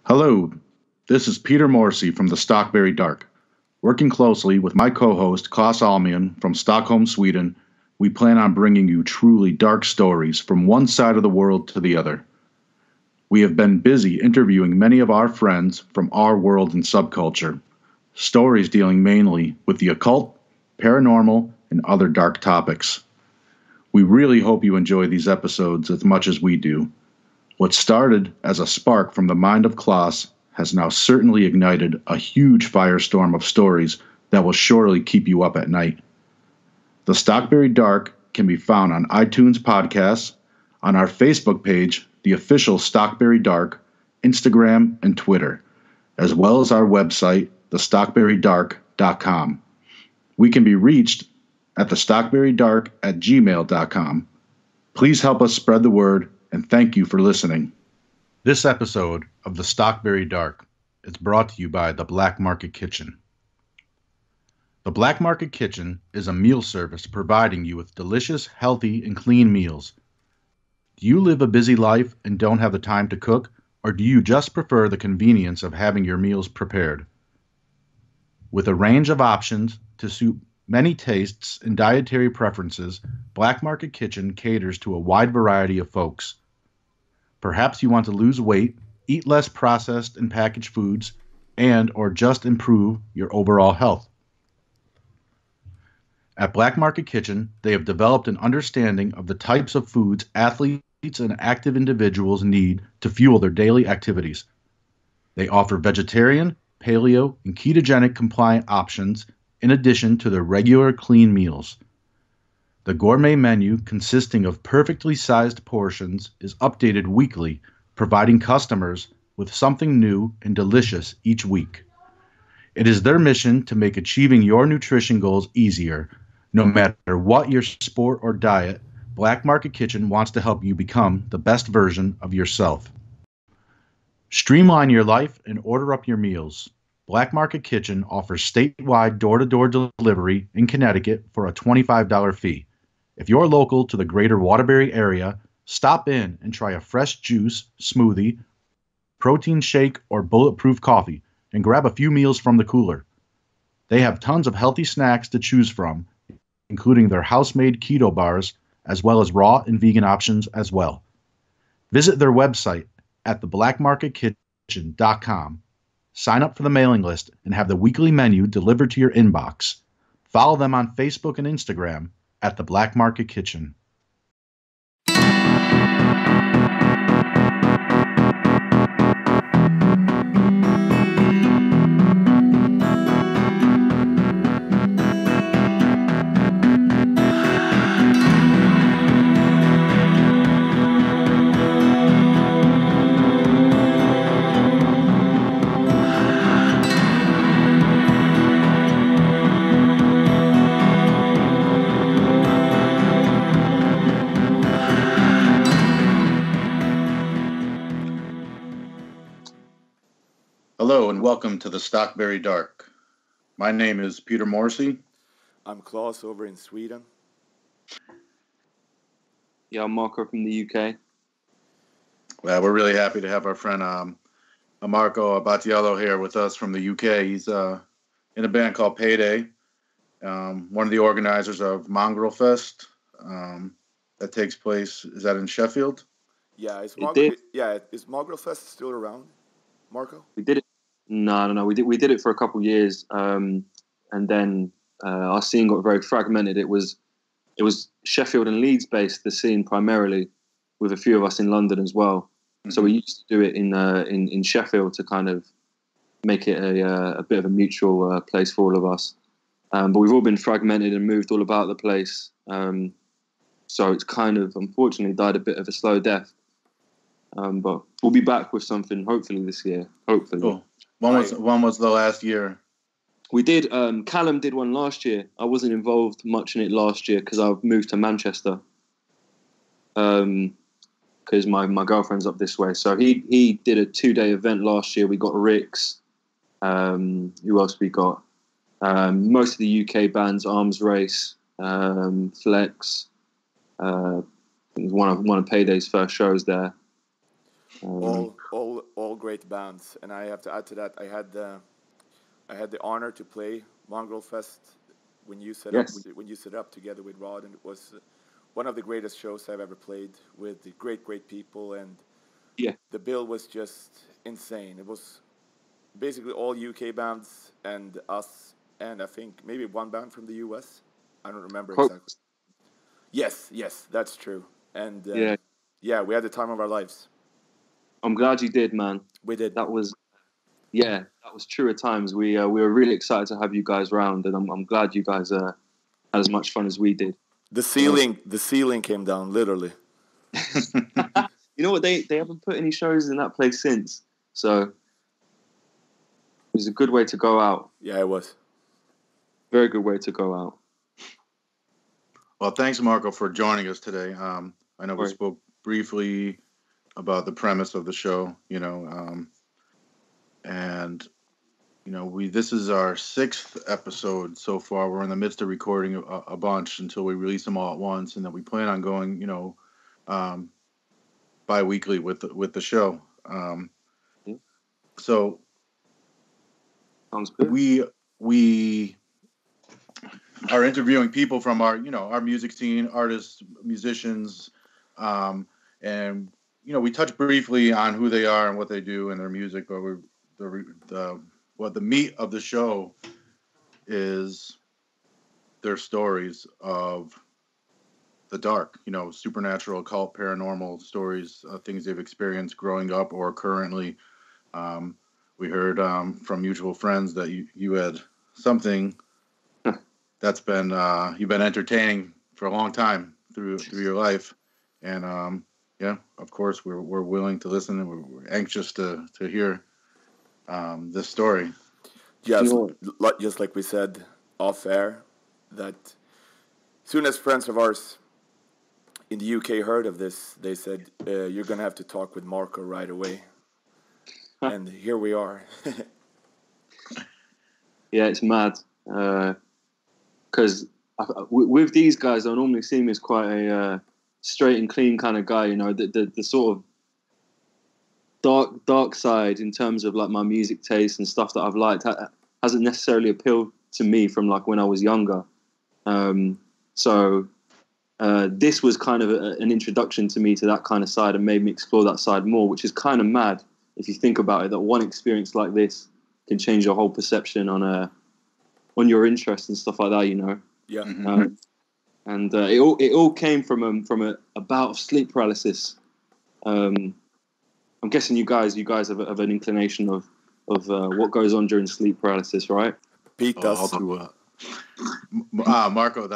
Hello, this is Peter Morrissey from the Stockbury Dark. Working closely with my co-host Klaus Almian from Stockholm, Sweden, we plan on bringing you truly dark stories from one side of the world to the other. We have been busy interviewing many of our friends from our world and subculture, stories dealing mainly with the occult, paranormal, and other dark topics. We really hope you enjoy these episodes as much as we do. What started as a spark from the mind of Klaus has now certainly ignited a huge firestorm of stories that will surely keep you up at night. The Stockbury Dark can be found on iTunes Podcasts, on our Facebook page, the official Stockbury Dark, Instagram, and Twitter, as well as our website, thestockburydark.com. We can be reached at thestockburydark@gmail.com. Please help us spread the word, and thank you for listening. This episode of the Stockbury Dark is brought to you by the Black Market Kitchen. The Black Market Kitchen is a meal service providing you with delicious, healthy, and clean meals. Do you live a busy life and don't have the time to cook, or do you just prefer the convenience of having your meals prepared? With a range of options to suit many tastes and dietary preferences, Black Market Kitchen caters to a wide variety of folks. Perhaps you want to lose weight, eat less processed and packaged foods, and or just improve your overall health. At Black Market Kitchen, they have developed an understanding of the types of foods athletes and active individuals need to fuel their daily activities. They offer vegetarian, paleo, and ketogenic compliant options in addition to their regular clean meals. The gourmet menu, consisting of perfectly sized portions, is updated weekly, providing customers with something new and delicious each week. It is their mission to make achieving your nutrition goals easier. No matter what your sport or diet, Black Market Kitchen wants to help you become the best version of yourself. Streamline your life and order up your meals. Black Market Kitchen offers statewide door-to-door delivery in Connecticut for a $25 fee. If you're local to the greater Waterbury area, stop in and try a fresh juice, smoothie, protein shake, or bulletproof coffee, and grab a few meals from the cooler. They have tons of healthy snacks to choose from, including their house-made keto bars, as well as raw and vegan options as well. Visit their website at theblackmarketkitchen.com. Sign up for the mailing list and have the weekly menu delivered to your inbox. Follow them on Facebook and Instagram at the Black Market Kitchen. Hello and welcome to the Stockbury Dark. My name is Peter Morrissey. I'm Klaus over in Sweden. Yeah, I'm Marco from the UK. Well, we're really happy to have our friend Marco Abbatiello here with us from the UK. He's in a band called Payday, one of the organizers of Mongrel Fest that takes place. Is that in Sheffield? Yeah, is Mongrel Fest still around, Marco? We did it. No. We did it for a couple of years, and then our scene got very fragmented. It was Sheffield and Leeds based, the scene primarily, with a few of us in London as well. Mm-hmm. So we used to do it in Sheffield to kind of make it a bit of a mutual place for all of us. But we've all been fragmented and moved all about the place. So it's kind of unfortunately died a bit of a slow death. But we'll be back with something hopefully this year. Hopefully. Cool. When was the last year? We did. Callum did one last year. I wasn't involved much in it last year because I moved to Manchester. Because my girlfriend's up this way, so he did a 2-day event last year. We got Ricks. Who else we got? Most of the UK bands, Arms Race, Flex. It was one of Payday's first shows there. All great bands, and I have to add to that. I had the honor to play Mongrel Fest when you set Yes. up when you set up together with Rod, and it was one of the greatest shows I've ever played with the great people, and Yeah. the bill was just insane. It was basically all UK bands and us, and I think maybe one band from the US. I don't remember exactly. Yes, that's true. And Yeah. yeah, we had the time of our lives. I'm glad you did, man. We did. That was truer times. We were really excited to have you guys round, and I'm glad you guys had as much fun as we did. The ceiling came down literally. You know what? They haven't put any shows in that place since, so it was a good way to go out. Yeah, it was. Very good way to go out. Well, thanks, Marco, for joining us today. I know we spoke briefly about the premise of the show, and this is our 6th episode so far. We're in the midst of recording a bunch until we release them all at once, and then we plan on going, bi-weekly with the show. So sounds good. We are interviewing people from our music scene, artists, musicians, and we touch briefly on who they are and what they do in their music, but the meat of the show is their stories of the dark, supernatural, occult, paranormal stories, things they've experienced growing up or currently. We heard from mutual friends that you had something that's been you've been entertaining for a long time through your life, and of course we're willing to listen, and we're anxious to hear this story. Yes, just like we said off air, that soon as friends of ours in the UK heard of this, they said, you're going to have to talk with Marco right away. And here we are. Yeah, it's mad. Because with these guys, I normally see him as quite a straight and clean kind of guy, the sort of dark side in terms of like my music taste and stuff that I've liked hasn't necessarily appealed to me from like when I was younger. So this was kind of an introduction to me to that kind of side and made me explore that side more, which is kind of mad if you think about it, that one experience like this can change your whole perception on your interests and stuff like that, Yeah. And it all came from a bout of sleep paralysis. I'm guessing you guys have an inclination of what goes on during sleep paralysis, right? Pete does. Marco,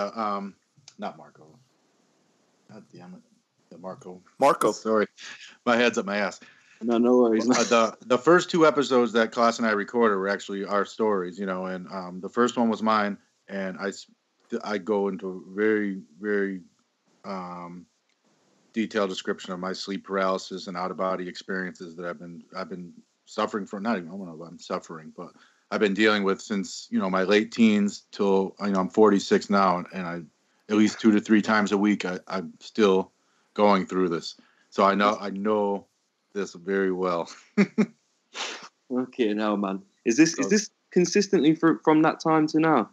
not Marco. God damn it, Marco. Sorry, my head's up my ass. No worries. The first 2 episodes that Klaus and I recorded were actually our stories, and the first one was mine, and I go into very, very detailed description of my sleep paralysis and out of body experiences that I've been suffering from. Not even I don't know if I'm suffering, but I've been dealing with since my late teens till I'm 46 now, and I at least 2 to 3 times a week I'm still going through this. So I know this very well. Okay, now, man, is this consistently from that time to now?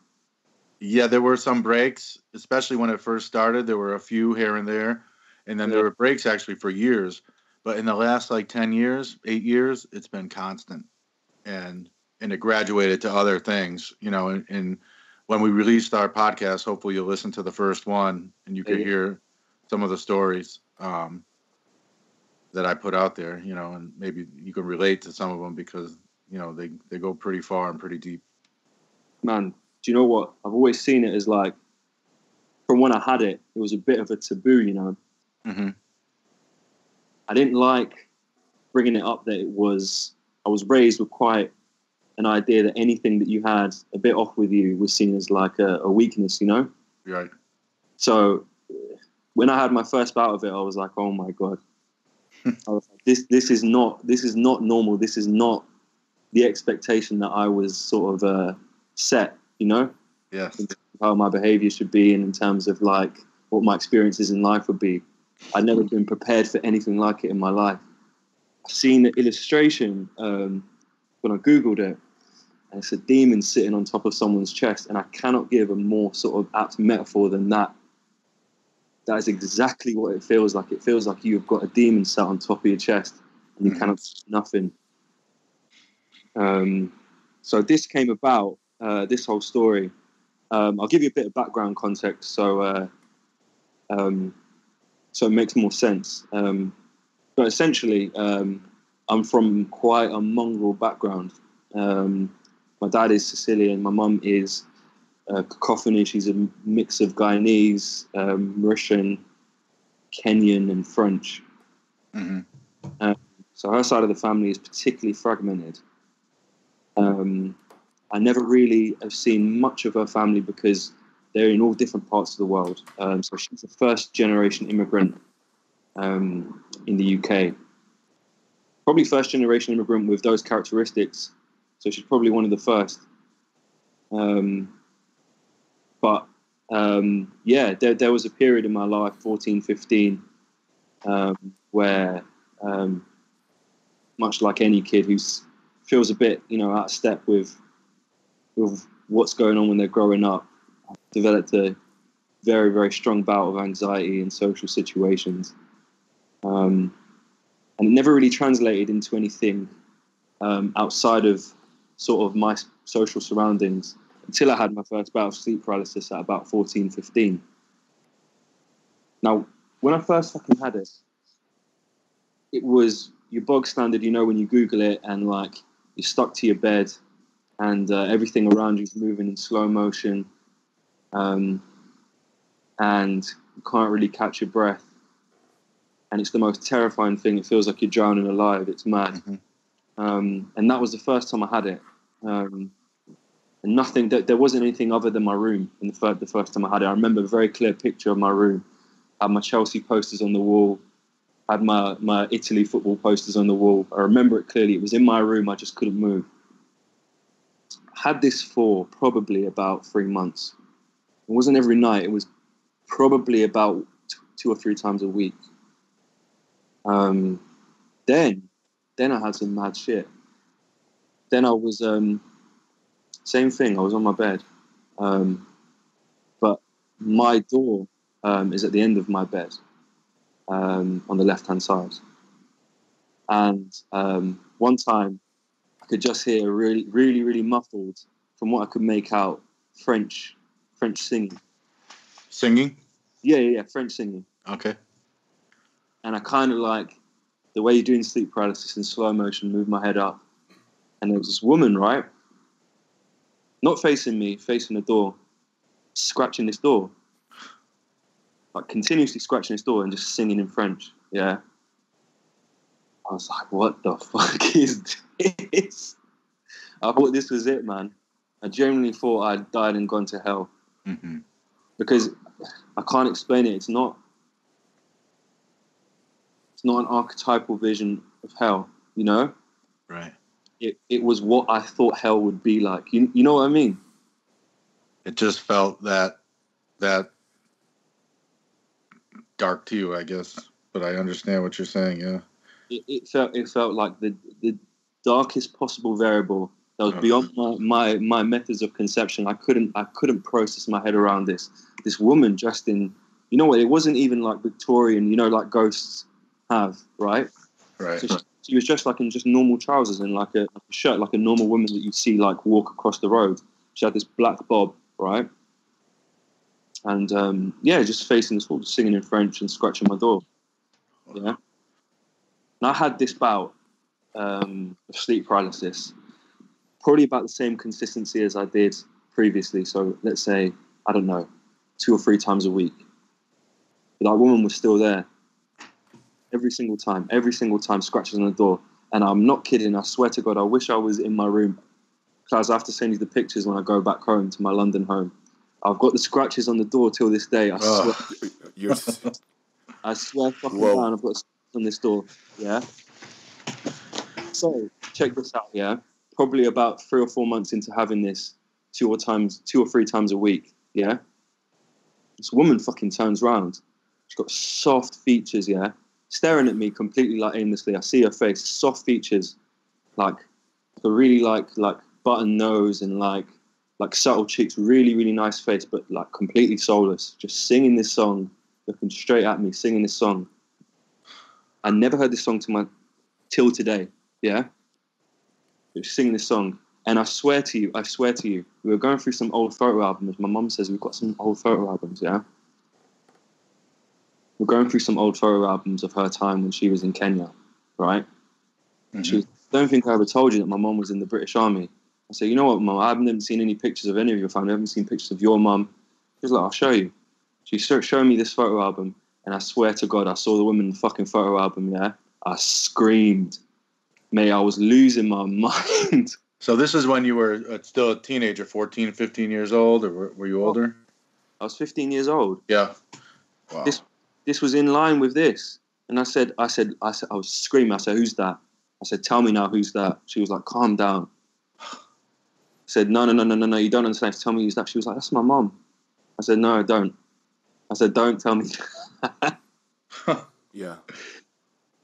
Yeah, there were some breaks, especially when it first started. There were a few here and there, and then there were breaks actually for years. But in the last 10 years, 8 years, it's been constant, and it graduated to other things. And when we released our podcast, hopefully you'll listen to the first one and you can hear some of the stories that I put out there, and maybe you can relate to some of them because, they go pretty far and pretty deep. Man, do you know what? I've always seen it as from when I had it, it was a bit of a taboo, Mm-hmm. I didn't like bringing it up that I was raised with quite an idea that anything that you had a bit off with you was seen as a weakness, Right. So when I had my first bout of it, I was like, oh my God. I was like, this is not normal. This is not the expectation that I was sort of set, Yes. How my behavior should be, and in terms of what my experiences in life would be. I'd never been prepared for anything like it in my life. I seen the illustration when I Googled it, and it's a demon sitting on top of someone's chest, and I cannot give a more sort of apt metaphor than that. That is exactly what it feels like. It feels like you've got a demon sat on top of your chest, and you cannot do nothing. So this came about, this whole story. I'll give you a bit of background context so it makes more sense. But essentially, I'm from quite a mongrel background. My dad is Sicilian. My mum is cacophony. She's a mix of Guyanese, Mauritian, Kenyan, and French. Mm-hmm. So her side of the family is particularly fragmented. I never really have seen much of her family because they're in all different parts of the world. So she's a first-generation immigrant in the UK. Probably first-generation immigrant with those characteristics. So she's probably one of the first. There was a period in my life, 14, 15, where much like any kid who feels a bit, out of step with what's going on when they're growing up, I developed a very, very strong bout of anxiety in social situations. And it never really translated into anything outside of sort of my social surroundings until I had my first bout of sleep paralysis at about 14, 15. Now, when I first fucking had it, it was your bog standard, when you Google it and like you're stuck to your bed and everything around you is moving in slow motion, and you can't really catch your breath. And it's the most terrifying thing. It feels like you're drowning alive. It's mad. Mm-hmm. And that was the first time I had it. And nothing, there wasn't anything other than my room in the first time I had it. I remember a very clear picture of my room. I had my Chelsea posters on the wall. I had my Italy football posters on the wall. I remember it clearly. It was in my room. I just couldn't move. I had this for probably about 3 months. It wasn't every night. It was probably about 2 or 3 times a week. Then I had some mad shit. Then I was, same thing. I was on my bed. But my door is at the end of my bed, on the left-hand side. And one time I could just hear really, really, really muffled, from what I could make out, French singing. Singing? Yeah, French singing. Okay. And I kind of like, the way you're doing sleep paralysis in slow motion, moved my head up. And there was this woman, right? Not facing me, facing the door, scratching this door. Like continuously scratching this door and just singing in French. Yeah. I was like, what the fuck is this? I thought this was it, man. I genuinely thought I'd died and gone to hell. Mm-hmm. Because I can't explain it. It's not an archetypal vision of hell, Right. It was what I thought hell would be like. You know what I mean? It just felt that dark to you, I guess. But I understand what you're saying, yeah. It felt like the darkest possible variable that was beyond my methods of conception. I couldn't process my head around this. This woman dressed in, what? It wasn't even like Victorian, like ghosts have, right? Right. So she was dressed like in just normal trousers and like a shirt, like a normal woman that you see like walk across the road. She had this black bob, right? And just facing this wall, singing in French and scratching my door. Yeah. And I had this bout of sleep paralysis, probably about the same consistency as I did previously. So let's say, I don't know, 2 or 3 times a week. But that woman was still there. Every single time, scratches on the door. And I'm not kidding. I swear to God, I wish I was in my room. Because I have to send you the pictures when I go back home to my London home. I've got the scratches on the door till this day. I swear fucking down, I've got scratches on this door. Yeah. So, check this out, yeah? Probably about 3 or 4 months into having this 2 or 3 times a week, yeah? This woman fucking turns around. She's got soft features, yeah? staring at me completely like aimlessly. I see her face, soft features, like a really like button nose and like subtle cheeks, really, really nice face, but like completely soulless, just singing this song, looking straight at me, singing this song. I never heard this song till today, yeah? Just singing this song. And I swear to you, we were going through some old photo albums. My mum says we've got some old photo albums, yeah? We're going through some old photo albums of her time when she was in Kenya, right? Mm-hmm. She don't think I ever told you that my mum was in the British Army. I said, you know what, Mum, I've never seen any pictures of any of your family. I haven't seen pictures of your mum. She was like, I'll show you. She started showing me this photo album, and I swear to God, I saw the woman in the fucking photo album, yeah? I screamed. Mate, I was losing my mind. So this is when you were still a teenager, 14, 15 years old, or were you older? I was 15 years old. Yeah. Wow. This was in line with this. And I was screaming. I said, who's that? I said, tell me now, who's that? She was like, calm down. I said, no, you don't understand. Tell me who's that. She was like, that's my mom. I said, no, I don't. I said, don't tell me that. Yeah.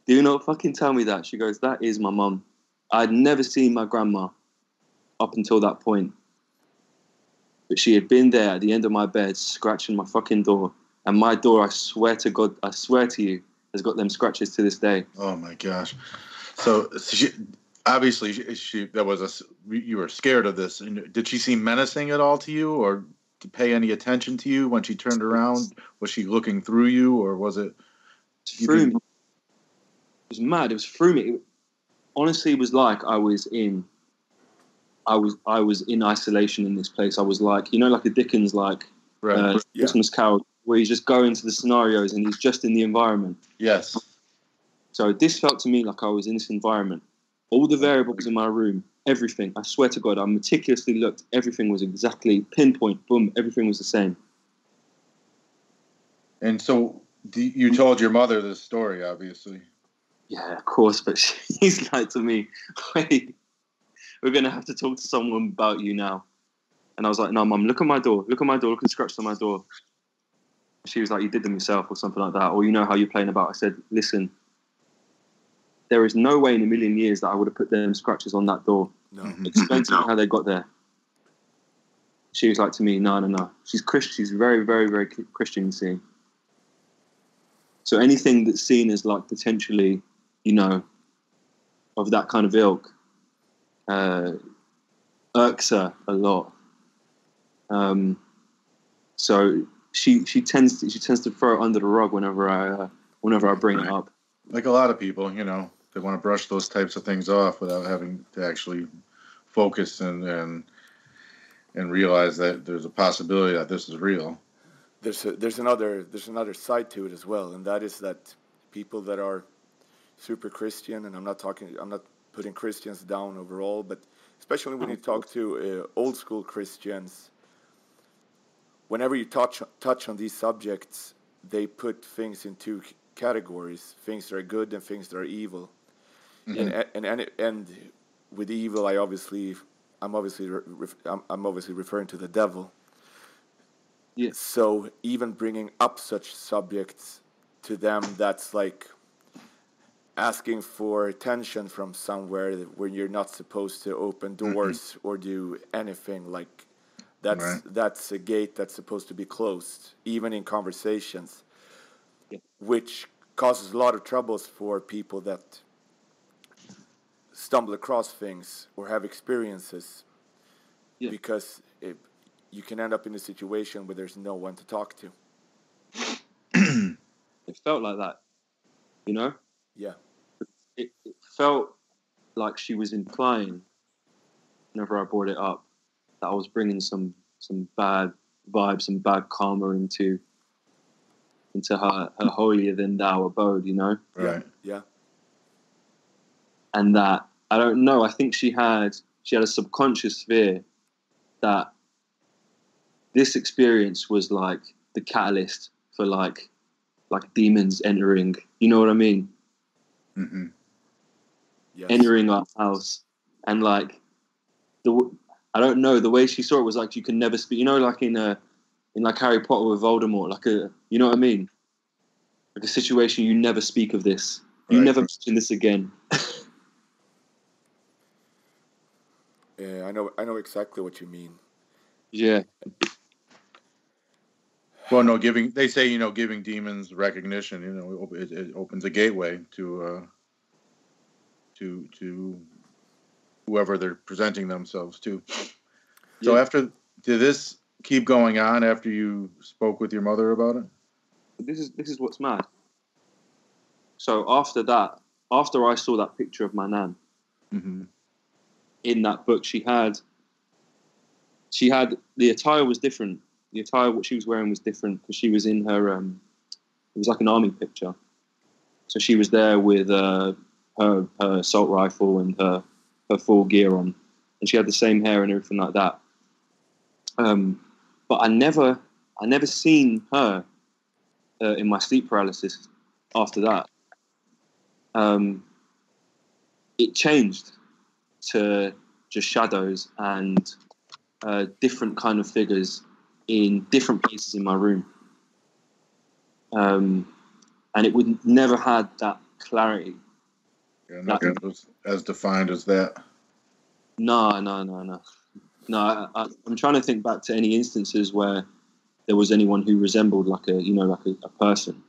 Do not fucking tell me that. She goes, that is my mum. I'd never seen my grandma up until that point. But she had been there at the end of my bed, scratching my fucking door. And my door, I swear to God, I swear to you, has got them scratches to this day. Oh my gosh. So obviously you were scared of this. Did she seem menacing at all to you, or to pay any attention to you when she turned around? Was she looking through you, or was it through me? It was mad. It was through me. Honestly, it was like I was in isolation in this place. I was like, you know, like a Dickens Christmas Carol, where he's just going to the scenarios and he's just in the environment. Yes. So this felt to me like I was in this environment. All the variables in my room, everything. I swear to God, I meticulously looked. Everything was exactly pinpoint. Boom. Everything was the same. And so you told your mother this story, obviously. Yeah, of course. But she's like to me, wait, we're going to have to talk to someone about you now. And I was like, no, Mum, look at my door. Look at the scratches on my door. She was like, you did them yourself or something like that. Or you know how you're playing about. I said, listen, there is no way in a million years that I would have put them scratches on that door. No. Explain to me how they got there. She was like to me, no. She's Christian. She's very, very, very Christian, you see. So anything that's seen as like potentially, you know, of that kind of ilk, irks her a lot. So she tends to throw it under the rug whenever I bring it up. Like a lot of people, you know, they want to brush those types of things off without having to actually focus and realize that there's a possibility that this is real. There's another side to it as well, and that is that people that are super Christian, and I'm not putting Christians down overall, but especially when you talk to old school Christians, whenever you touch on these subjects, they put things in two categories: things that are good and things that are evil. Mm-hmm. And with evil, I'm obviously referring to the devil. Yeah. So even bringing up such subjects to them, that's like asking for attention from somewhere where you're not supposed to open doors or do anything. Like that's a gate that's supposed to be closed, even in conversations, which causes a lot of troubles for people that stumble across things or have experiences, because you can end up in a situation where there's no one to talk to. It felt like that, you know? Yeah. It felt like she was implying, whenever I brought it up, that I was bringing some bad vibes, some bad karma into her holier than thou abode, you know? Right. Yeah. And that, I don't know, I think she had a subconscious fear that this experience was like the catalyst for like demons entering, you know what I mean? Mm-hmm. Yes. Entering our house. And like, I don't know, the way she saw it was like you can never speak, you know, like in like Harry Potter with Voldemort, you know what I mean? like a situation, you never speak of this. You never mention this again. Yeah, I know exactly what you mean. Yeah. Well, no, they say, giving demons recognition, it opens a gateway to whoever they're presenting themselves to. So did this keep going on after you spoke with your mother about it? This is what's mad. So after that, after I saw that picture of my nan, in that book, she had the attire was different. The attire what she was wearing was different because she was in her it was like an army picture. So she was there with her assault rifle and her full gear on, and she had the same hair and everything like that. But I never seen her in my sleep paralysis after that. It changed to just shadows and different kind of figures in different places in my room. And it would never had that clarity. Yeah, nothing was as defined as that. No. I'm trying to think back to any instances where there was anyone who resembled like a person.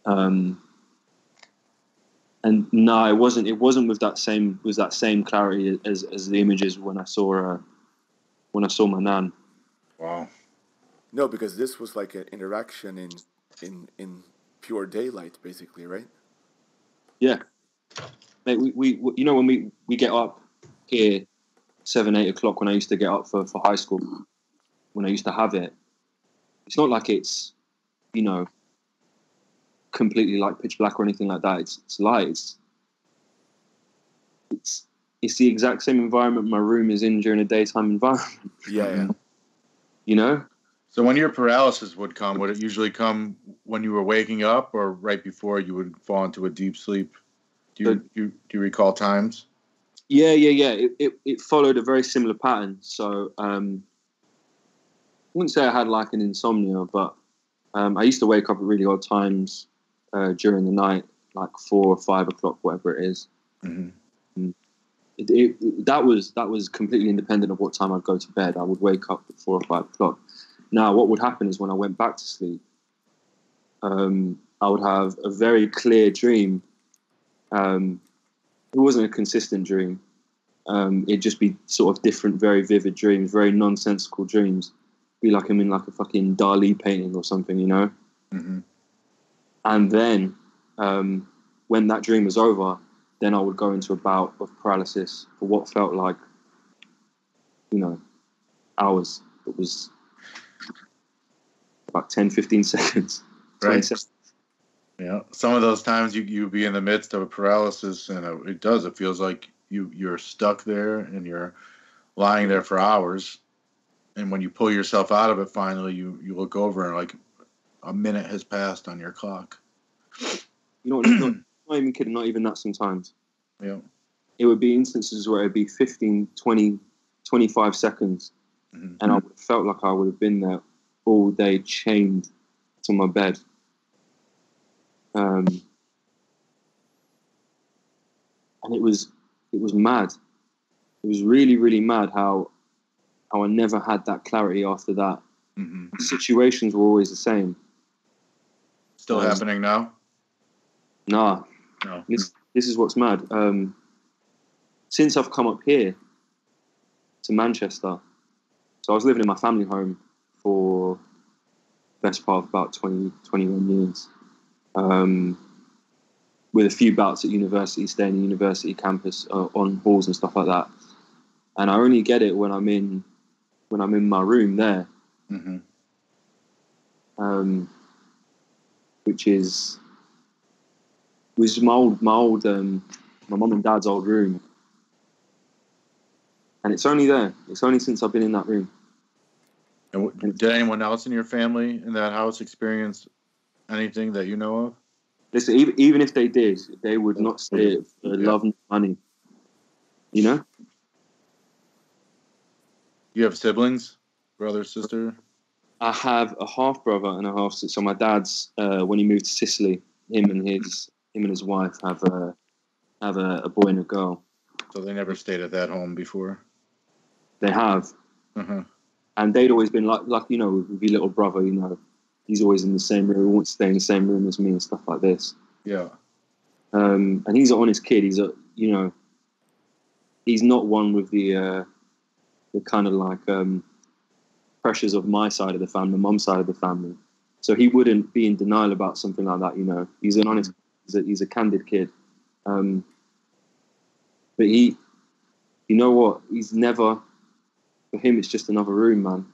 And no, it wasn't. It wasn't with that same clarity as the images when I saw my nan. Wow. No, because this was like an interaction in pure daylight, basically, right? Yeah, mate. We when we get up here 7-8 o'clock when I used to get up for high school, when I used to have it, it's not like it's completely like pitch black or anything like that. It's light. It's the exact same environment my room is in during a daytime environment. Yeah. So when your paralysis would come, would it usually come when you were waking up or right before you would fall into a deep sleep? Do you recall times? Yeah. It followed a very similar pattern. So I wouldn't say I had like an insomnia, but I used to wake up at really odd times during the night, like 4 or 5 o'clock, whatever it is. Mm-hmm. That was completely independent of what time I'd go to bed. I would wake up at 4 or 5 o'clock. Now, what would happen is when I went back to sleep, I would have a very clear dream. It wasn't a consistent dream. It'd just be sort of different, very vivid dreams, very nonsensical dreams. Be like I'm in like a fucking Dali painting or something, Mm-hmm. And then when that dream was over, then I would go into a bout of paralysis for what felt like, hours. It was about 10, 15 seconds. 20 seconds. Yeah. Some of those times you be in the midst of a paralysis and it feels like you're stuck there and you're lying there for hours. And when you pull yourself out of it, finally, you look over and like a minute has passed on your clock. Not even kidding, not even that sometimes. Yeah. It would be instances where it would be 15, 20, 25 seconds. Mm-hmm. And I would have felt like I would have been there all day chained to my bed. And it was mad. It was really, really mad how I never had that clarity after that. Mm-hmm. Situations were always the same. Still happening now? Nah. No. This is what's mad. Since I've come up here to Manchester, so I was living in my family home for the best part of about 20, 21 years. With a few bouts at university, staying in the university campus on halls and stuff like that. And I only get it when I'm in my room there. Mm-hmm. Which was my mum and dad's old room. And it's only there. It's only since I've been in that room. And did anyone else in your family in that house experience anything that you know of? Listen, even if they did, they would not say it for love and money. You have siblings? Brother, sister? I have a half brother and a half sister. So my dad's when he moved to Sicily, him and his wife have a boy and a girl. So they never stayed at that home before. They have, Uh-huh. and they'd always been like with your little brother. He's always in the same room. He wants to stay in the same room as me and stuff like this. Yeah. And he's an honest kid. He's not one with the kind of like pressures of my side of the family, mum's side of the family. So he wouldn't be in denial about something like that. He's an honest, he's a candid kid. But he, you know what? He's never, for him, it's just another room, man.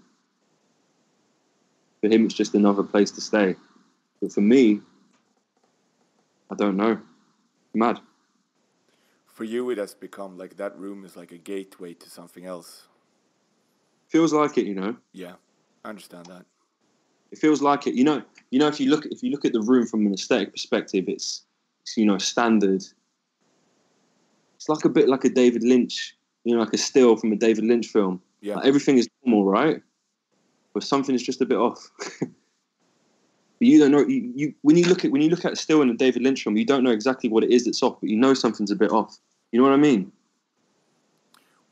For him, it's just another place to stay. But for me, I don't know. Mad. For you, it has become like that room is like a gateway to something else. Feels like it, Yeah, I understand that. It feels like it. If you look at the room from an aesthetic perspective, it's standard. It's like a bit like a David Lynch, like a still from a David Lynch film. Yeah. Like everything is normal, right? But something is just a bit off. But you don't know. When you look at a still in a David Lynch film, you don't know exactly what it is that's off, but you know something's a bit off. You know what I mean?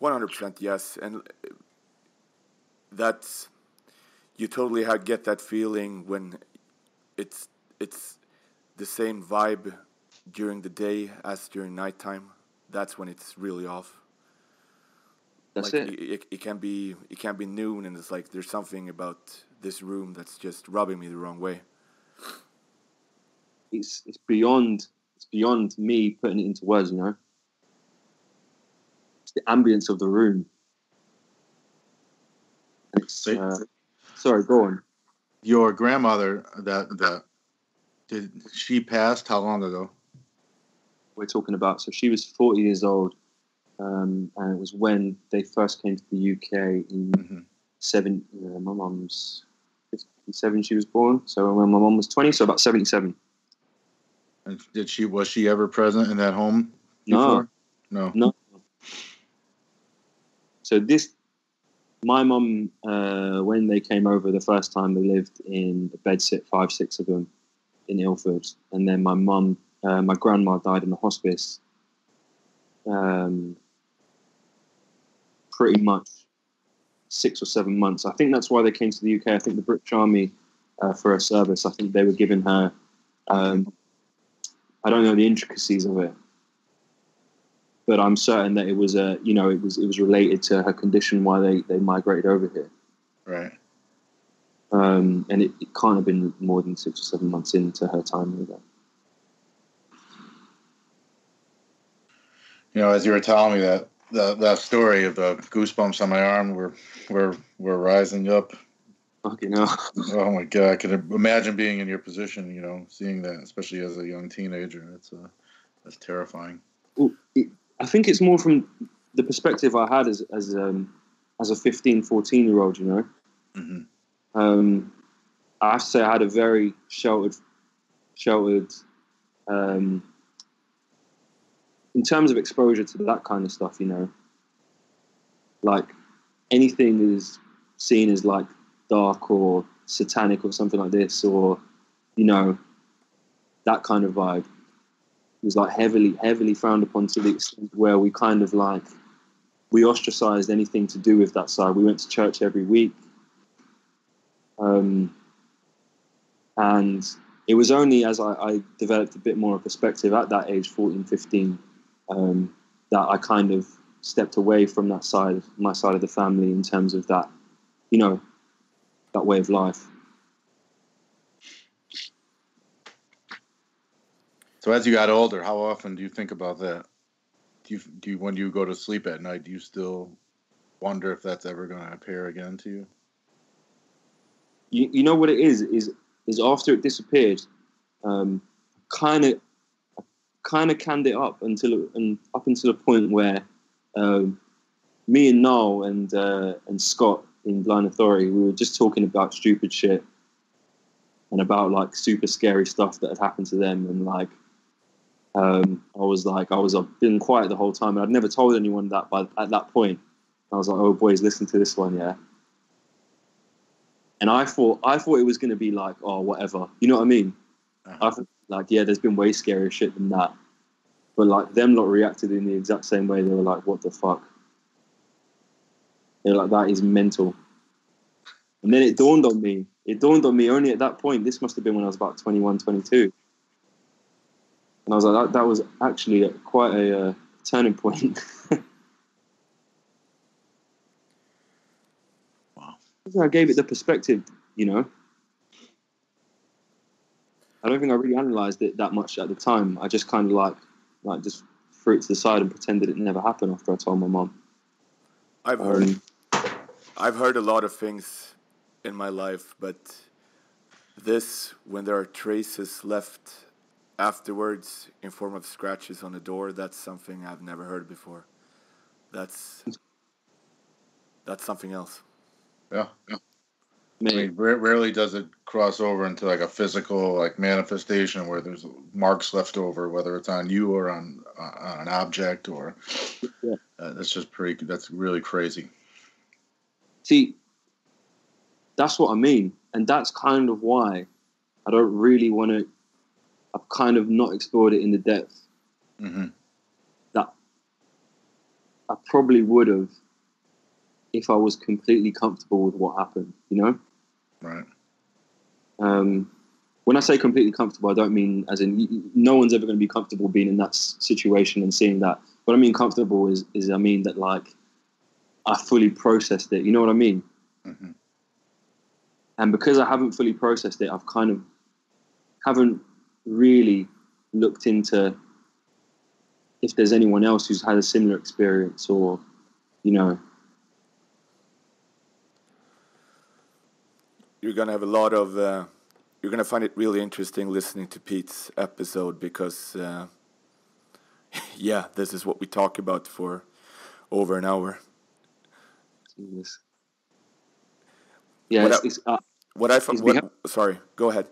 100% yes, and that's you totally get that feeling when it's the same vibe during the day as during nighttime. That's when it's really off. That's like it. It can be noon and it's like there's something about this room that's just rubbing me the wrong way. It's beyond me putting it into words. It's the ambience of the room. It's sorry, go on. Your grandmother, did she passed how long ago? We're talking about. So she was 40 years old, and it was when they first came to the UK in my mum's 57. She was born. So when my mum was 20, so about 77. And was she ever present in that home before? No. So my mum, when they came over the first time, they lived in a bedsit, 5-6 of them, in Ilford. And then my mum, my grandma died in the hospice. Pretty much 6 or 7 months. I think that's why they came to the UK. I think the British Army, for her service, I think they were giving her, I don't know the intricacies of it, but I'm certain that it was it was related to her condition why they migrated over here. Right. And it can't have been more than 6 or 7 months into her time over there. As you were telling me that story of the goosebumps on my arm were rising up. Fucking hell. Oh my God! I can imagine being in your position. Seeing that, especially as a young teenager. That's terrifying. Well, I think it's more from the perspective I had as a 15, 14-year-old. Mm-hmm. I have to say I had a very sheltered. In terms of exposure to that kind of stuff, like anything is seen as like dark or satanic or something like this, or that kind of vibe was like heavily frowned upon, to the extent where we kind of like we ostracized anything to do with that side. We went to church every week, and it was only as I developed a bit more perspective at that age, 14, 15, that I kind of stepped away from that side, my side of the family, in terms of that, that way of life. So as you got older, how often do you think about that? Do you when you go to sleep at night, do you still wonder if that's ever going to appear again to you? You know what it is after it disappeared, kind of canned it up until the point where me and Noel and Scott in Blind Authority, we were just talking about stupid shit and about like super scary stuff that had happened to them, and like I was been quiet the whole time, and I'd never told anyone that. But at that point, I was like, "Oh boys, listen to this one, yeah." And I thought it was going to be like, oh, whatever. You know what I mean? I thought, like, yeah, there's been way scarier shit than that. But, like, them lot reacted in the exact same way. They were like, what the fuck? They were like, that is mental. And then it dawned on me. It dawned on me only at that point. This must have been when I was about 21, 22. And I was like, that was actually quite a turning point. Wow. I gave it the perspective, you know. I don't think I really analysed it that much at the time. I just kind of like just threw it to the side and pretended it never happened after I told my mum. I've heard a lot of things in my life, but this, when there are traces left afterwards in form of scratches on the door, that's something I've never heard before. That's something else. Yeah. I mean, rarely does it cross over into like a physical like manifestation where there's marks left over, whether it's on you or on an object, or that's really crazy. See, that's what I mean, and that's kind of why I don't really want to. I've kind of not explored it in the depth that I probably would have if I was completely comfortable with what happened, you know? Right. When I say completely comfortable, I don't mean as in no one's ever going to be comfortable being in that situation and seeing that. What I mean comfortable is I mean that, like, I fully processed it. You know what I mean? Mm-hmm. And because I haven't fully processed it, I've kind of haven't really looked into if there's anyone else who's had a similar experience, or, you know. You're gonna have a lot of. You're gonna find it really interesting listening to Pete's episode because, yeah, this is what we talk about for over an hour. Jesus. Yeah, sorry, go ahead.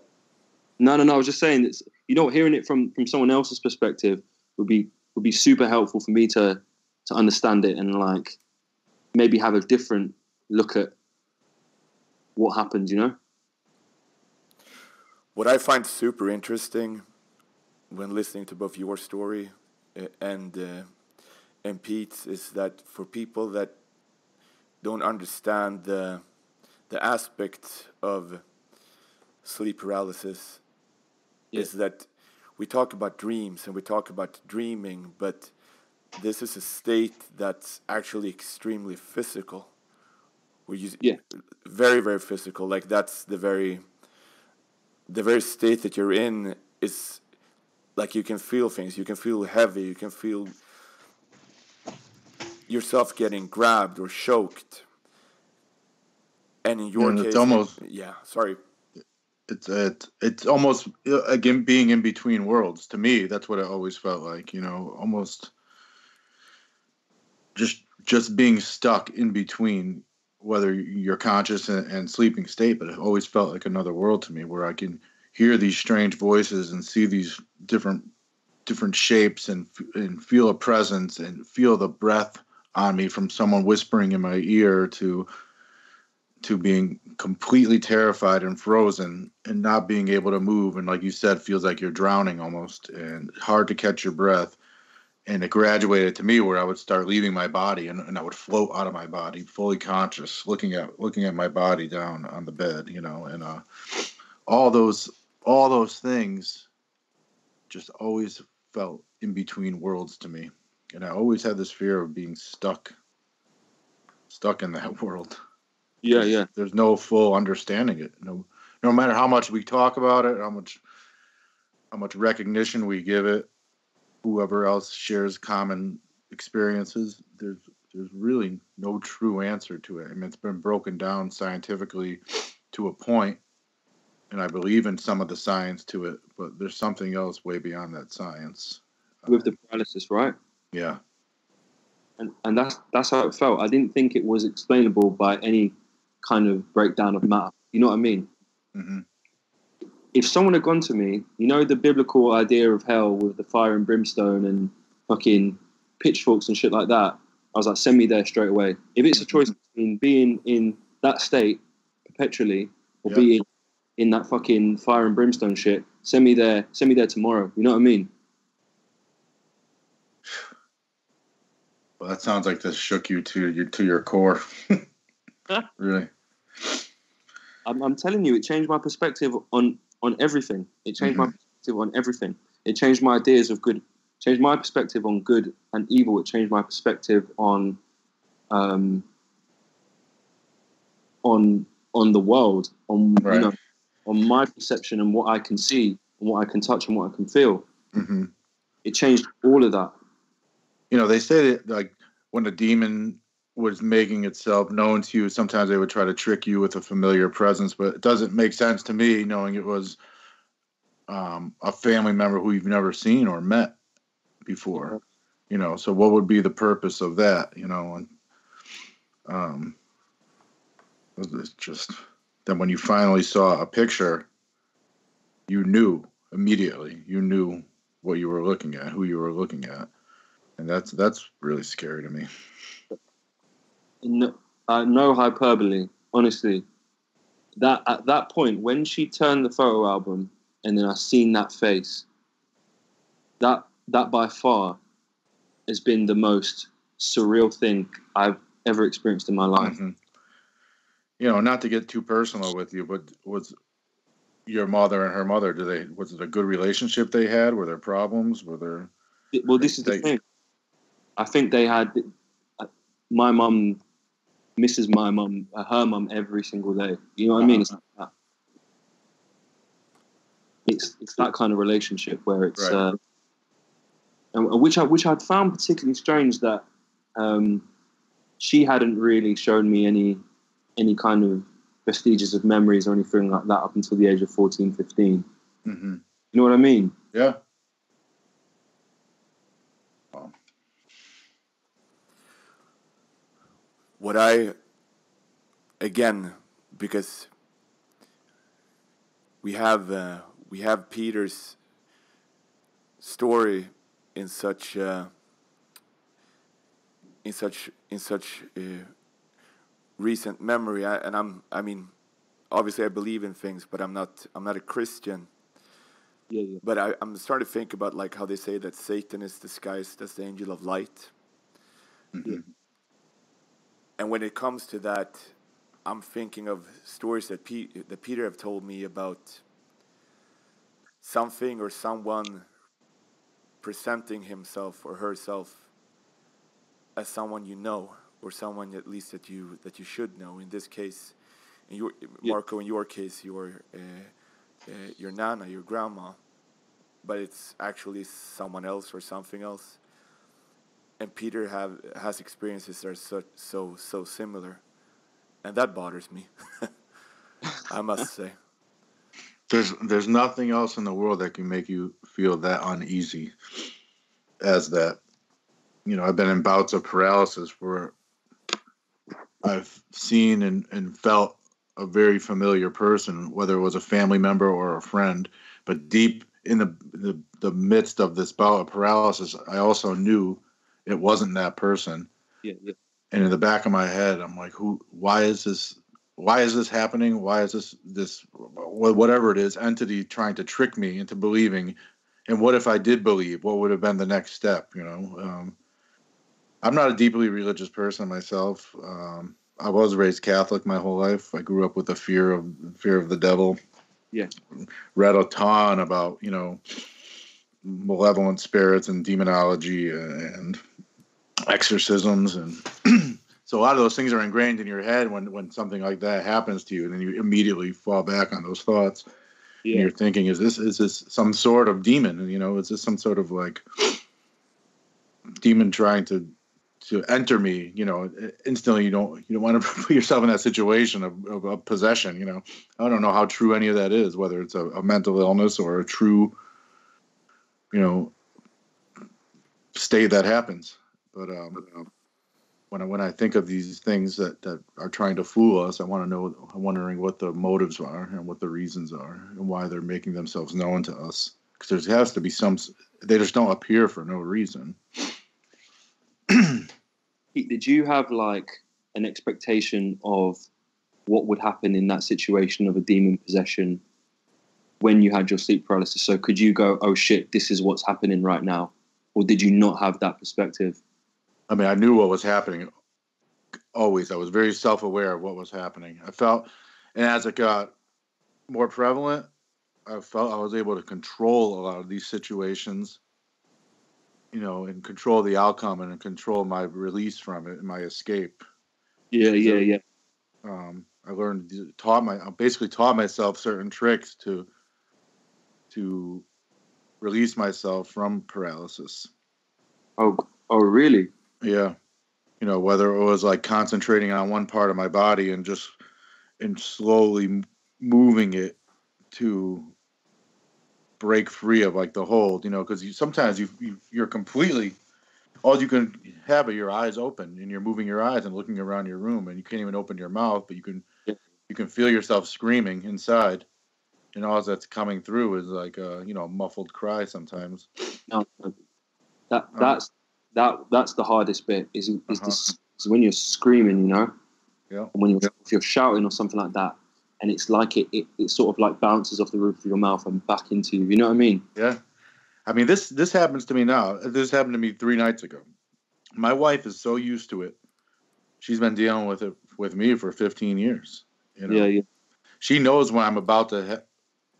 No. I was just saying that, you know, hearing it from someone else's perspective would be super helpful for me to understand it and, like, maybe have a different look at what happened, you know? What I find super interesting when listening to both your story and Pete's is that for people that don't understand the aspect of sleep paralysis, is that we talk about dreams and we talk about dreaming, but this is a state that's actually extremely physical. Very, very physical. Like, that's the very state that you're in is like you can feel things. You can feel heavy. You can feel yourself getting grabbed or choked. And in your case, it's almost sorry. It's almost, again, being in between worlds. To me, that's what it always felt like. You know, almost just being stuck in between, whether you're conscious and sleeping state. But it always felt like another world to me, where I can hear these strange voices and see these different shapes and feel a presence and feel the breath on me from someone whispering in my ear to being completely terrified and frozen and not being able to move. And like you said, feels like you're drowning almost and hard to catch your breath. And it graduated to me where I would start leaving my body and I would float out of my body, fully conscious, looking at my body down on the bed, you know, and all those things just always felt in between worlds to me. And I always had this fear of being stuck in that world. Yeah. There's no full understanding it. No matter how much we talk about it, how much recognition we give it, whoever else shares common experiences, there's really no true answer to it. I mean, it's been broken down scientifically to a point, and I believe in some of the science to it, but there's something else way beyond that science. With the paralysis, right? Yeah. And that's how it felt. I didn't think it was explainable by any kind of breakdown of matter. You know what I mean? Mm-hmm. If someone had gone to me, you know, the biblical idea of hell with the fire and brimstone and fucking pitchforks and shit like that, I was like, send me there straight away. If it's a choice between being in that state perpetually or be in that fucking fire and brimstone shit. Send me there tomorrow. You know what I mean? Well, that sounds like this shook you to your core. Really. I'm telling you, it changed my perspective on everything. It changed my perspective on everything. It changed my ideas of good. Changed my perspective on good and evil. It changed my perspective on the world, on you know, on my perception and what I can see and what I can touch and what I can feel. Mm-hmm. It changed all of that. You know, they say that like when a demon was making itself known to you, sometimes they would try to trick you with a familiar presence, but it doesn't make sense to me knowing it was a family member who you've never seen or met before. You know, so what would be the purpose of that? You know, and it's just that when you finally saw a picture, you knew immediately. You knew what you were looking at, who you were looking at, and that's really scary to me. No hyperbole, honestly. That at that point, when she turned the photo album, and then I seen that face, that by far has been the most surreal thing I've ever experienced in my life. Mm-hmm. You know, not to get too personal with you, but was your mother and her mother, was it a good relationship they had? Were there problems? Were there? Well, this is the thing. I think they had. My mum misses my mum, her mum, every single day. You know what I mean? It's like that. It's that kind of relationship where it's, and which I'd found particularly strange that she hadn't really shown me any kind of vestiges of memories or anything like that up until the age of 14, 15. Mm-hmm. You know what I mean? Yeah. Again, because we have Peter's story in such recent memory, I mean, obviously I believe in things, but I'm not a Christian. Yeah. But I'm starting to think about like how they say that Satan is disguised as the angel of light. Mm-hmm. And when it comes to that, I'm thinking of stories that Peter have told me about something or someone presenting himself or herself as someone you know, or someone at least that you should know. In this case, Marco, in your case, your nana, your grandma, but it's actually someone else or something else. And Peter has experiences that are so similar, and that bothers me. I must say. There's nothing else in the world that can make you feel that uneasy as that. You know, I've been in bouts of paralysis where I've seen and felt a very familiar person, whether it was a family member or a friend. But deep in the midst of this bout of paralysis, I also knew it wasn't that person. Yeah. And in the back of my head, I'm like, why is this happening? Why is this whatever it is, entity trying to trick me into believing? And what if I did believe? What would have been the next step? You know, I'm not a deeply religious person myself. I was raised Catholic my whole life. I grew up with a fear of the devil. Yeah. Read a ton about, you know, malevolent spirits and demonology and exorcisms, and so a lot of those things are ingrained in your head when something like that happens to you, and then you immediately fall back on those thoughts. Yeah. And you're thinking, is this some sort of demon? And, you know, is this some sort of like demon trying to enter me? You know, instantly you don't want to put yourself in that situation of possession. You know, I don't know how true any of that is, whether it's a mental illness or a true, you know, state that happens. But when I think of these things that are trying to fool us, I'm wondering what the motives are and what the reasons are and why they're making themselves known to us. Because there has to be they just don't appear for no reason. Did you have like an expectation of what would happen in that situation of a demon possession when you had your sleep paralysis? So could you go, oh shit, this is what's happening right now? Or did you not have that perspective? I mean, I knew what was happening always. I was very self-aware of what was happening. I felt, and as it got more prevalent, I felt I was able to control a lot of these situations, and control the outcome and control my release from it and my escape. Yeah. I I basically taught myself certain tricks to release myself from paralysis. Oh, really? Yeah. Whether it was like concentrating on one part of my body and slowly moving it to break free of like the hold, because sometimes you're completely, all you can have are your eyes open and you're moving your eyes and looking around your room and you can't even open your mouth, but you can feel yourself screaming inside, and all that's coming through is like a muffled cry sometimes. No, that's the hardest bit is when you're screaming, Yeah. And when if you're shouting or something like that, and it's like it sort of like bounces off the roof of your mouth and back into you. You know what I mean? Yeah. I mean, this happens to me now. This happened to me 3 nights ago. My wife is so used to it. She's been dealing with it with me for 15 years. Yeah. She knows when I'm about to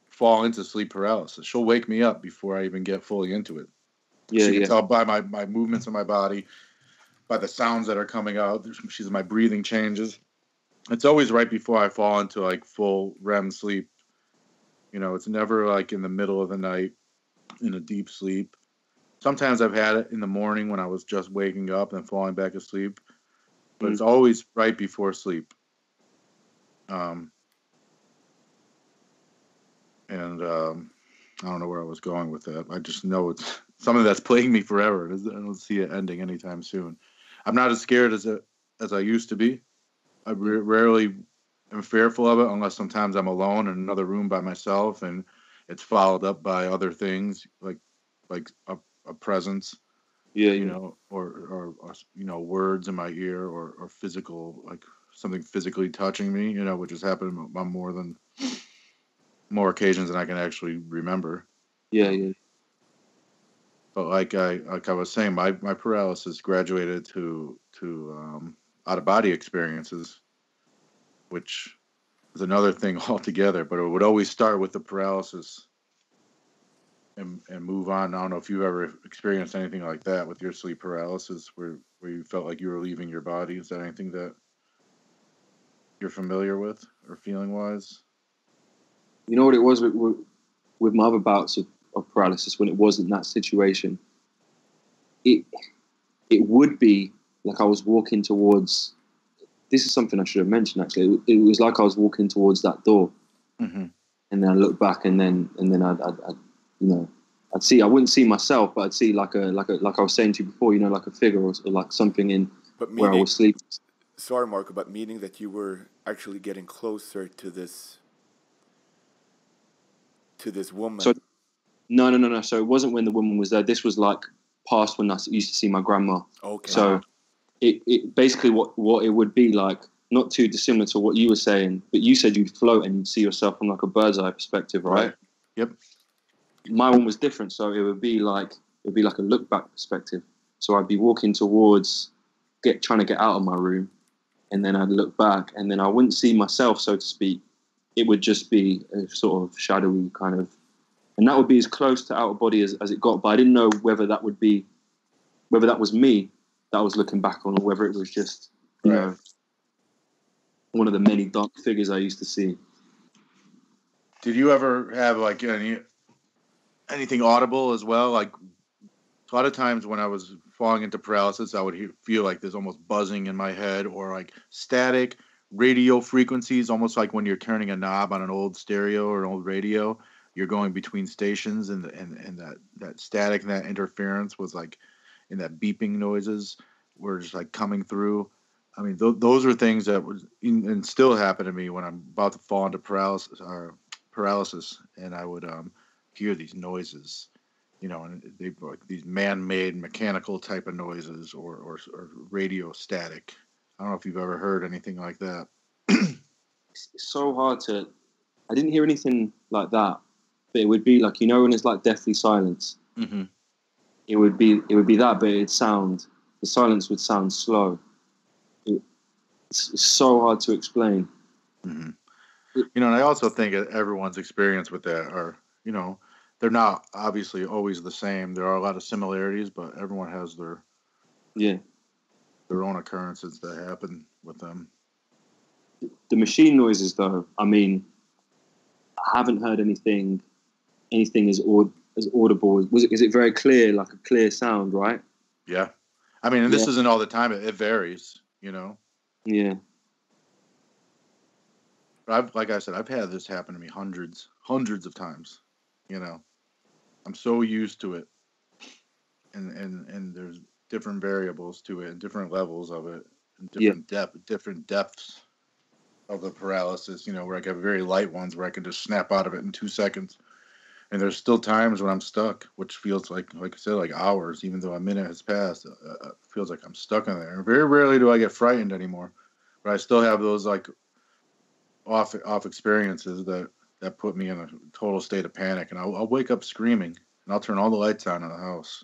fall into sleep paralysis. She'll wake me up before I even get fully into it. She can tell by my movements of my body, by the sounds that are coming out. She's my breathing changes. It's always right before I fall into like full REM sleep. It's never like in the middle of the night in a deep sleep. Sometimes I've had it in the morning when I was just waking up and falling back asleep, but it's always right before sleep. I don't know where I was going with that. I just know it's something that's plaguing me forever. I don't see it ending anytime soon. I'm not as scared as I used to be. I rarely am fearful of it unless sometimes I'm alone in another room by myself and it's followed up by other things like a presence, or words in my ear or physical, like something physically touching me, which has happened on more occasions than I can actually remember. Yeah. But like I was saying, my paralysis graduated to out of body experiences, which is another thing altogether. But it would always start with the paralysis and move on. I don't know if you've ever experienced anything like that with your sleep paralysis, where you felt like you were leaving your body. Is that anything that you're familiar with or feeling wise? You know what it was with my other bouts of paralysis when it wasn't that situation. It would be like I was walking towards. This is something I should have mentioned actually. It was like I was walking towards that door, and then I looked back, and then I'd see. I wouldn't see myself, but I'd see like I was saying to you before, like a figure or like something in where I was sleeping. Sorry, Marco, but meaning that you were actually getting closer to this woman. So, no. So it wasn't when the woman was there. This was like past when I used to see my grandma. Okay. So it basically what it would be like, not too dissimilar to what you were saying, but you said you'd float and you'd see yourself from like a bird's eye perspective, right? Yep. My one was different, so it would be like a look back perspective. So I'd be walking towards trying to get out of my room, and then I'd look back, and then I wouldn't see myself, so to speak. It would just be a sort of shadowy kind of, and that would be as close to out of body as it got. But I didn't know whether that was me that I was looking back on, or whether it was just one of the many dark figures I used to see. Did you ever have like anything audible as well? Like a lot of times when I was falling into paralysis, I would feel like there's almost buzzing in my head, or like static radio frequencies, almost like when you're turning a knob on an old stereo or an old radio. You're going between stations, and that static and that interference was like, and that beeping noises were just like coming through. I mean, those are things that was and still happen to me when I'm about to fall into paralysis, and I would hear these noises, and they like these man-made mechanical type of noises or radio static. I don't know if you've ever heard anything like that. it's so hard to. I didn't hear anything like that, but it would be like, you know, when it's like deathly silence. Mm-hmm. It would be that, but the silence would sound slow. It's so hard to explain. Mm-hmm. You know, and I also think everyone's experience with that are, you know, they're not obviously always the same. There are a lot of similarities, but everyone has their own occurrences that happen with them. The machine noises, though, I mean, I haven't heard anything as audible. Is it very clear, like a clear sound, right? Yeah. I mean, and this isn't all the time. It varies, you know. Yeah. But like I said, I've had this happen to me hundreds of times. You know, I'm so used to it, and there's different variables to it, and different levels of it, and different depths of the paralysis. You know, where I get very light ones where I can just snap out of it in 2 seconds, and there's still times when I'm stuck, which feels like I said, like hours, even though a minute has passed. Feels like I'm stuck in there. And very rarely do I get frightened anymore, but I still have those like off experiences that put me in a total state of panic, and I'll wake up screaming, and I'll turn all the lights on in the house.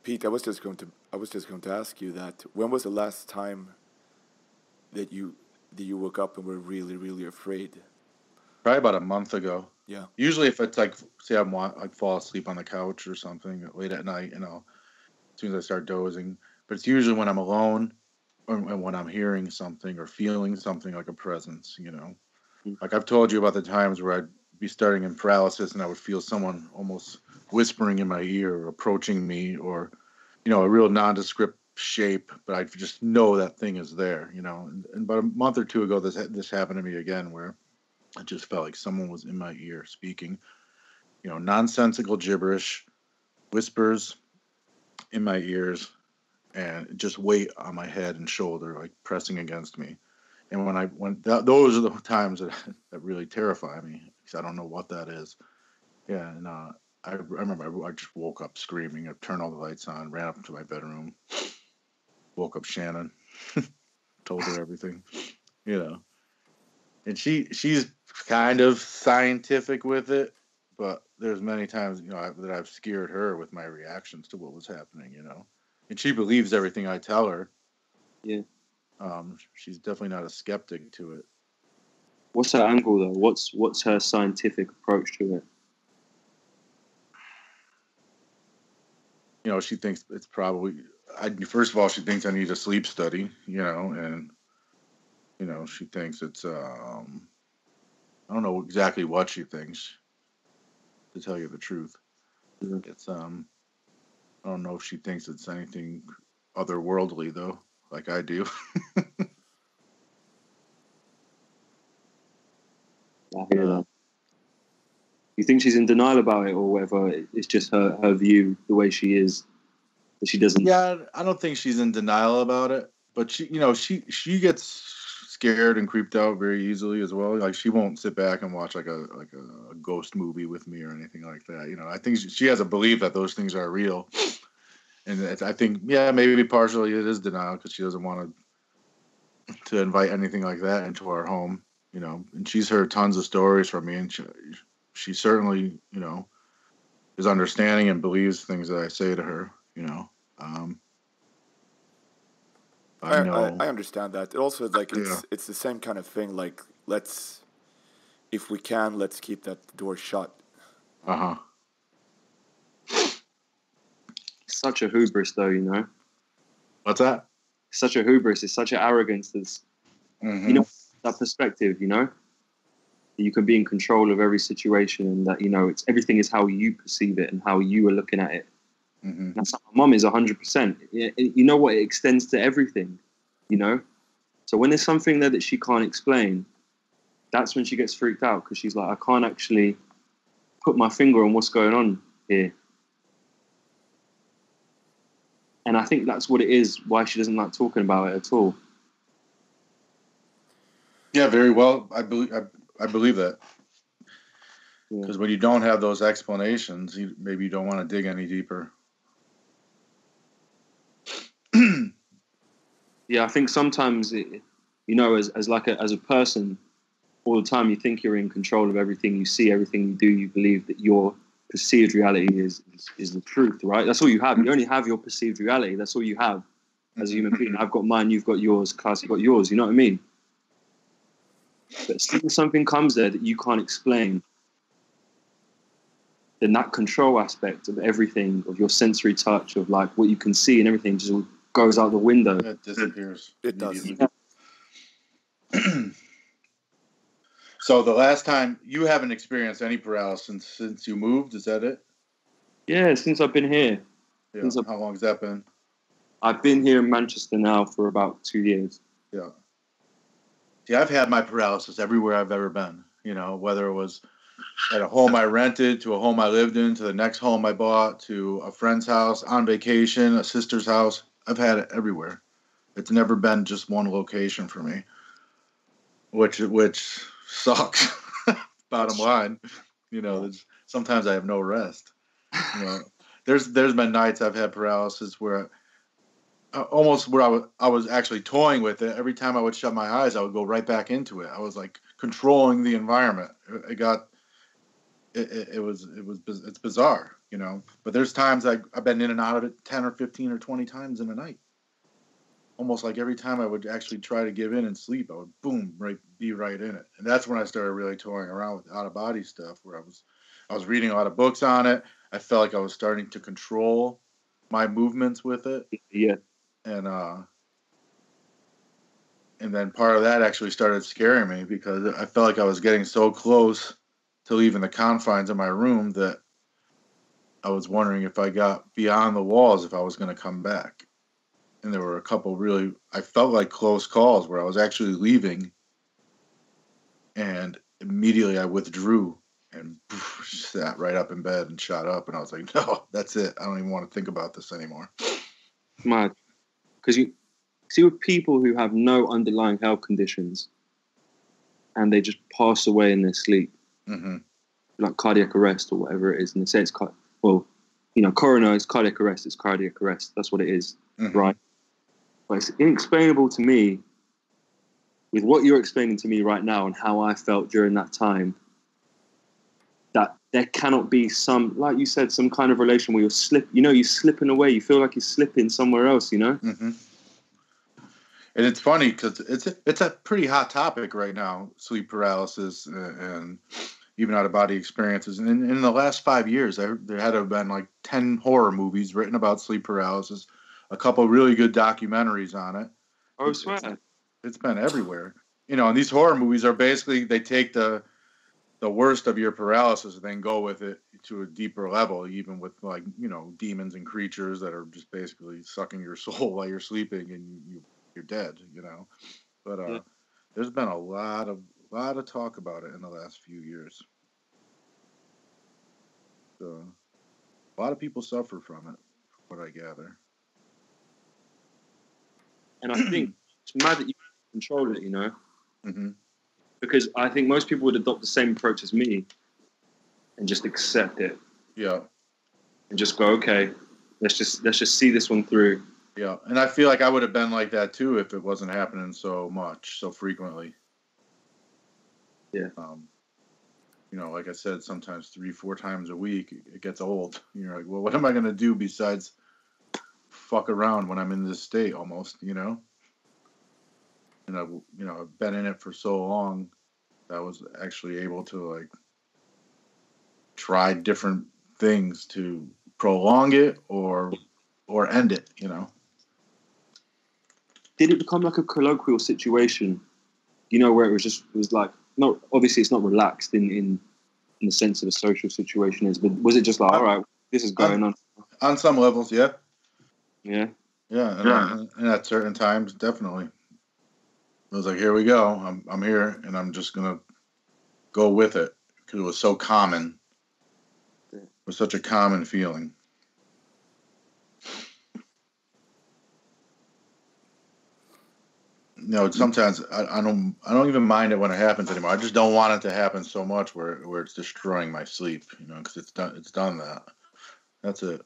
Pete, I was just going to ask you that. When was the last time that you woke up and were really, really afraid? Probably about a month ago. Yeah. Usually, if it's like, say I'm like fall asleep on the couch or something late at night, you know, as soon as I start dozing. But it's usually when I'm alone, or when I'm hearing something or feeling something like a presence, you know. Like I've told you about the times where I'd be starting in paralysis and I would feel someone almost whispering in my ear or approaching me, or, you know, a real nondescript shape, but I just know that thing is there, you know. And about a month or two ago, this happened to me again, where I just felt like someone was in my ear speaking, you know, nonsensical gibberish, whispers in my ears, and just weight on my head and shoulder, like pressing against me. And those are the times that really terrify me, because I don't know what that is. Yeah, and I remember I just woke up screaming. I turned all the lights on, ran up to my bedroom, woke up Shannon, told her everything, you know. And she's kind of scientific with it, but there's many times, you know, that I've scared her with my reactions to what was happening, you know. And she believes everything I tell her. Yeah. She's definitely not a skeptic to it. What's her angle though? What's her scientific approach to it? You know, she thinks it's probably. First of all, she thinks I need a sleep study. You know, and you know, she thinks it's. I don't know exactly what she thinks. To tell you the truth, it's. I don't know if she thinks it's anything otherworldly though, like I do. I hear that. You think she's in denial about it, or whatever? It's just her view, the way she is, that she doesn't. Yeah, I don't think she's in denial about it, but she gets scared and creeped out very easily as well. Like she won't sit back and watch like a ghost movie with me or anything like that. You know, I think she has a belief that those things are real, and I think maybe partially it is denial because she doesn't want to invite anything like that into our home. You know, and she's heard tons of stories from me, and she certainly, you know, is understanding and believes things that I say to her. You know. I know. I understand that. It also like it's the same kind of thing. Like if we can, let's keep that door shut. Such a hubris, though, you know. What's that? Such a hubris. It's such an arrogance. That's you know, that perspective. You know, you can be in control of every situation, and that, you know, it's everything is how you perceive it and how you are looking at it. That's how my mum is 100%. You know what? It extends to everything, you know? So when there's something there that she can't explain, that's when she gets freaked out, because she's like, I can't actually put my finger on what's going on here. And I think that's what it is, why she doesn't like talking about it at all. Yeah, very well. I believe that. Because when you don't have those explanations, maybe you don't want to dig any deeper. Yeah, I think sometimes, you know, as a person, all the time you think you're in control of everything, you see everything you do, you believe that your perceived reality is the truth, right? That's all you have. You only have your perceived reality. That's all you have as a human being. I've got mine, you've got yours, Klaus, you've got yours. You know what I mean? But as soon as something comes there that you can't explain, then that control aspect of everything, of your sensory touch, of like what you can see and everything, just goes out the window. It disappears. It does. Yeah. So the last time you haven't experienced any paralysis since you moved, is that it? Yeah, since I've been here. Yeah. How long has that been? I've been here in Manchester now for about 2 years. Yeah. See, I've had my paralysis everywhere I've ever been. You know, whether it was at a home I rented, to a home I lived in, to the next home I bought, to a friend's house, on vacation, a sister's house. I've had it everywhere. It's never been just one location for me, which sucks. Bottom line, you know, sometimes I have no rest. You know, there's been nights I've had paralysis where almost where I was actually toying with it. Every time I would shut my eyes, I would go right back into it. I was like controlling the environment. It's bizarre, you know. But there's times I've been in and out of it 10 or 15 or 20 times in a night. Almost like every time I would actually try to give in and sleep, I would be right in it. And that's when I started really toying around with out of body stuff, where I was reading a lot of books on it. I felt like I was starting to control my movements with it. Yeah. And then part of that actually started scaring me, because I felt like I was getting so close to leaving the confines of my room that I was wondering if I got beyond the walls, if I was going to come back. And there were a couple really, I felt like close calls where I was actually leaving, and immediately I withdrew and sat right up in bed and shot up. And I was like, no, that's it. I don't even want to think about this anymore. Mad. Because you see with people who have no underlying health conditions and they just pass away in their sleep, like cardiac arrest or whatever it is, and they say it's coroner is cardiac arrest, it's cardiac arrest. That's what it is, right? But it's inexplainable to me, with what you're explaining to me right now and how I felt during that time, that there cannot be some, like you said, some kind of relation where you're slipping away. You feel like you're slipping somewhere else, you know? And it's funny because it's a pretty hot topic right now, sleep paralysis and even out-of-body experiences. And in the last 5 years, there had to have been like 10 horror movies written about sleep paralysis, a couple really good documentaries on it. Oh, I swear. It's been everywhere. You know, and these horror movies are basically, they take the worst of your paralysis and then go with it to a deeper level, even with, like, you know, demons and creatures that are just basically sucking your soul while you're sleeping and you're dead, you know. But there's been a lot of talk about it in the last few years. So a lot of people suffer from it, from what I gather. And I think it's mad that you control it, you know? Because I think most people would adopt the same approach as me and just accept it. Yeah. And just go, okay, let's just see this one through. Yeah. And I feel like I would have been like that too if it wasn't happening so frequently. Yeah. You know, like I said, sometimes 3-4 times a week, it gets old. You're like, well, what am I going to do besides fuck around when I'm in this state almost, you know? And I've been in it for so long that I was actually able to, like, try different things to prolong it or end it, you know? Did it become like a colloquial situation, you know, where it was like, no, obviously it's not relaxed in the sense of a social situation is, but was it just like, all right, this is going on? On some levels, yeah. Yeah. Yeah, and at certain times, definitely. It was like, here we go. I'm here, and I'm just gonna go with it because it was so common. It was such a common feeling. You know, sometimes I don't even mind it when it happens anymore. I just don't want it to happen so much where it's destroying my sleep. You know, because it's done that. That's it.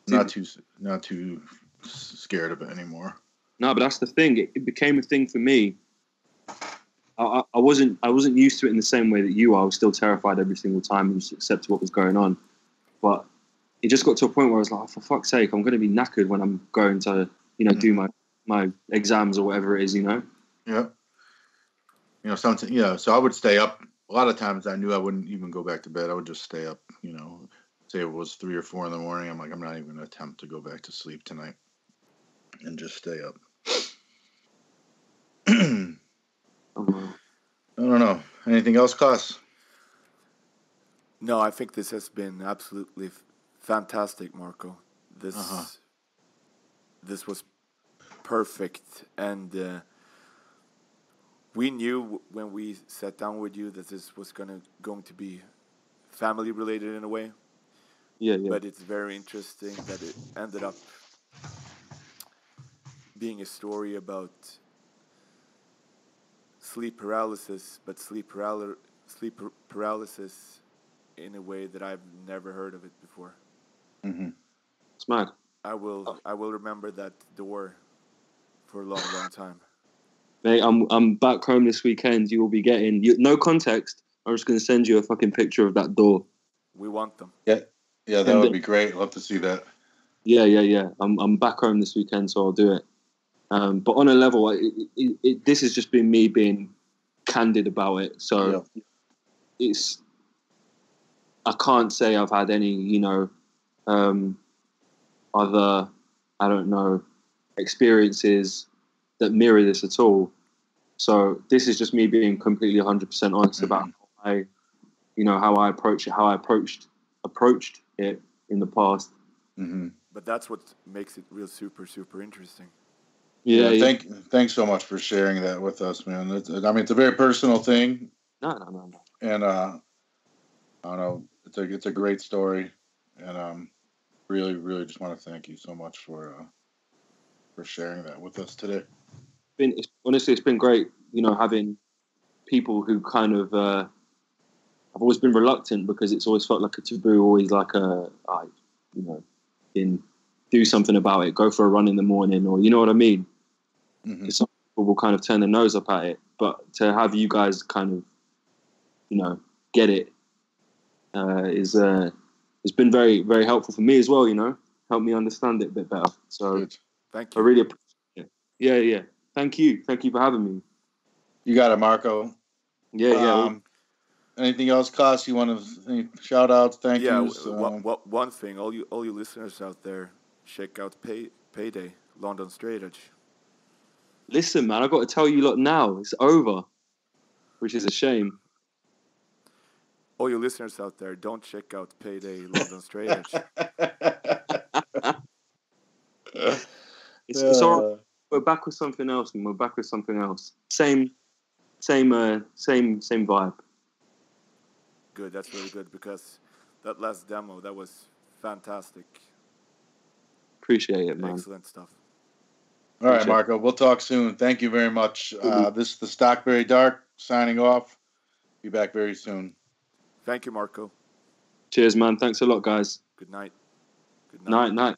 Not too scared of it anymore. No, but that's the thing. It became a thing for me. I wasn't used to it in the same way that you are. I was still terrified every single time and just accepted what was going on. But it just got to a point where I was like, oh, for fuck's sake, I'm going to be knackered when I'm going to, do my exams or whatever it is, Yeah. Something. So I would stay up. A lot of times I knew I wouldn't even go back to bed. I would just stay up. Say it was 3 or 4 in the morning. I'm like, I'm not even going to attempt to go back to sleep tonight, and just stay up. I don't know. Anything else, Klaus? No, I think this has been absolutely fantastic, Marco. This was perfect, and we knew when we sat down with you that this was going to be family related in a way. Yeah. But it's very interesting that it ended up being a story about sleep paralysis, but sleep paralysis in a way that I've never heard of it before. Mm-hmm. It's mad. I will remember that door for a long, long time. Mate, I'm back home this weekend. You will be getting no context. I'm just going to send you a fucking picture of that door. We want them. Yeah, that would be great. Love to see that. Yeah. I'm back home this weekend, so I'll do it. But on a level, this has just been me being candid about it. So I can't say I've had any, other, I don't know, experiences that mirror this at all. So this is just me being completely 100% honest about how I approach it, how I approached it in the past. Mm-hmm. But that's what makes it real super, super interesting. Yeah. Thanks so much for sharing that with us, man. It's a very personal thing. No. And I don't know, it's a great story, and really, really just want to thank you so much for sharing that with us today. It's been great, having people who kind of. I've always been reluctant because it's always felt like a taboo, always like do something about it, go for a run in the morning, or you know what I mean? Mm-hmm. Some people will kind of turn their nose up at it, but to have you guys kind of, get it it's been very, very helpful for me as well, help me understand it a bit better. So good. Thank you. I really appreciate it. Yeah. Thank you for having me. You got it, Marco. Yeah. Anything else, Klaus? You want to shout outs, thank yous? One thing, all you listeners out there, check out Payday London Straight Edge. Listen, man, I got to tell you lot now, it's over, which is a shame. All you listeners out there, don't check out Payday London Straight Edge. It's all right. We're back with something else, and we're back with something else. Same vibe. Good, that's really good, because that last demo, that was fantastic. Appreciate it, man. Excellent stuff. All right, Marco, we'll talk soon. Thank you very much. This is the Stockbury Dark signing off. Be back very soon. Thank you, Marco. Cheers, man. Thanks a lot, guys. Good night. Night.